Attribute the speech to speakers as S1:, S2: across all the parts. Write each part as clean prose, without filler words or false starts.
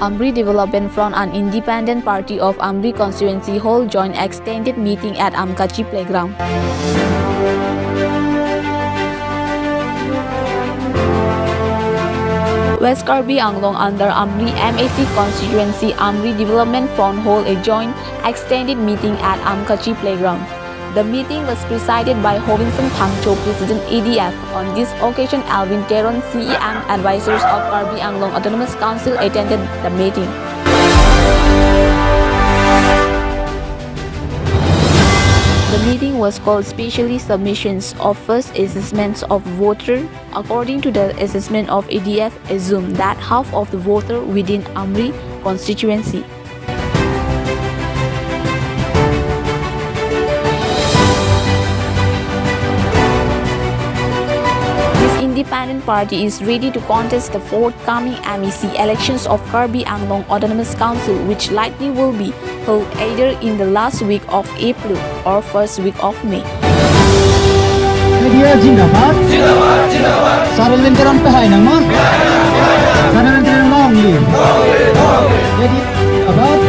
S1: Amri Development Front, an independent party of Amri constituency, hold joint extended meeting at Amkachi playground. West Karbi Anglong under Amri MAC constituency, Amri Development Front hold a joint extended meeting at Amkachi playground. The meeting was presided by Hovinson Pangcho, President ADF. On this occasion, Alvin Teron, CEM advisors of Karbi Anglong Autonomous Council attended the meeting. The meeting was called specially submissions of first assessments of voter. According to the assessment of ADF, assumed that half of the voter within Amri constituency. Independent party is ready to contest the forthcoming MEC elections of Karbi Anglong Autonomous Council, which likely will be held either in the last week of April or first week of May.
S2: Media Jindabad, Jindabad, Jindabad. Sarulin teron pehay nang mo. Sarulin teron long live. Jadi about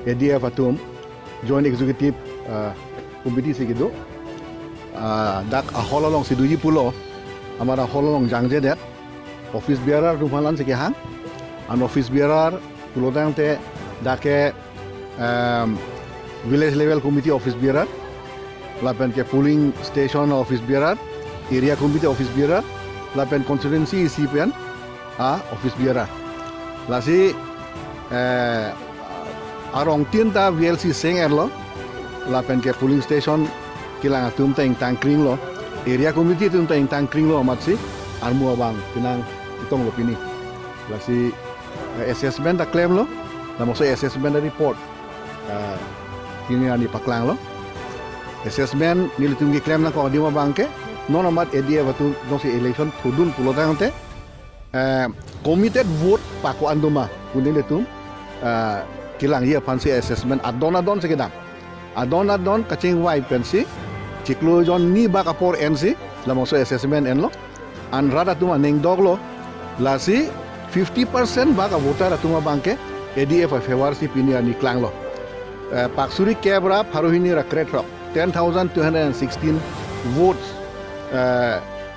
S3: ADF Atom Joint Executive Committee segitu. Dak ahololong siduji pulo. Amara holong jangje det office bearer rumalan sekehang an office bearer pulodang te dake village level committee office bearer lapen ke polling station office bearer area committee office bearer lapen constituency CPN office bearer lasi arong tinta VLC seng erlo lapen ke polling station kilang atum teng tangkring lo area committee itu untuk yang tangkring lo amat sih armu abang pinang itong lo pini lasi assessment tak claim lo na maksud assessment report kini ani paklang lo assessment nilai tinggi claim na kau di abang ke non amat ADF waktu nosi election tudun pulau tang te committed vote paku anduma kuning itu kilang ia pansi assessment adon sekedang adon kacing wai pensi Ciklu John ni baka por NC la maksud assessment en lo an rada tuma neng dog lo lasi 50% baka voter tuma bangke ADF favor si pini ani klang lo paksuri kebra paruhini ra kretrok 10,216 votes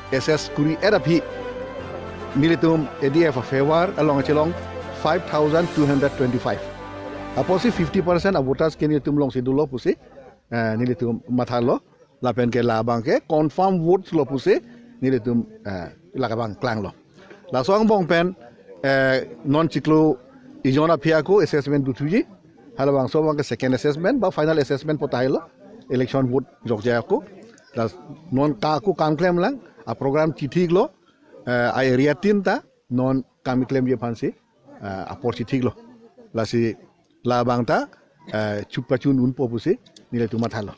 S3: SS kuri erapi militum ADF favor along chelong 5,225 aposi 50% of voters kini tumlong sidulo pusi nilitum mathalo lapen ke labang ke confirm votes lo puse nile tum lakabang klang lo la soang bong pen non ciklo ijona phiako assessment dutuji halabang so bang ke second assessment ba final assessment potahilo election vote jokja ko la non ka ku kam claim lang a program chithi lo a area tinta non kam claim je phansi a por chithi lo la si labang ta chupachun un po puse nile tum mathalo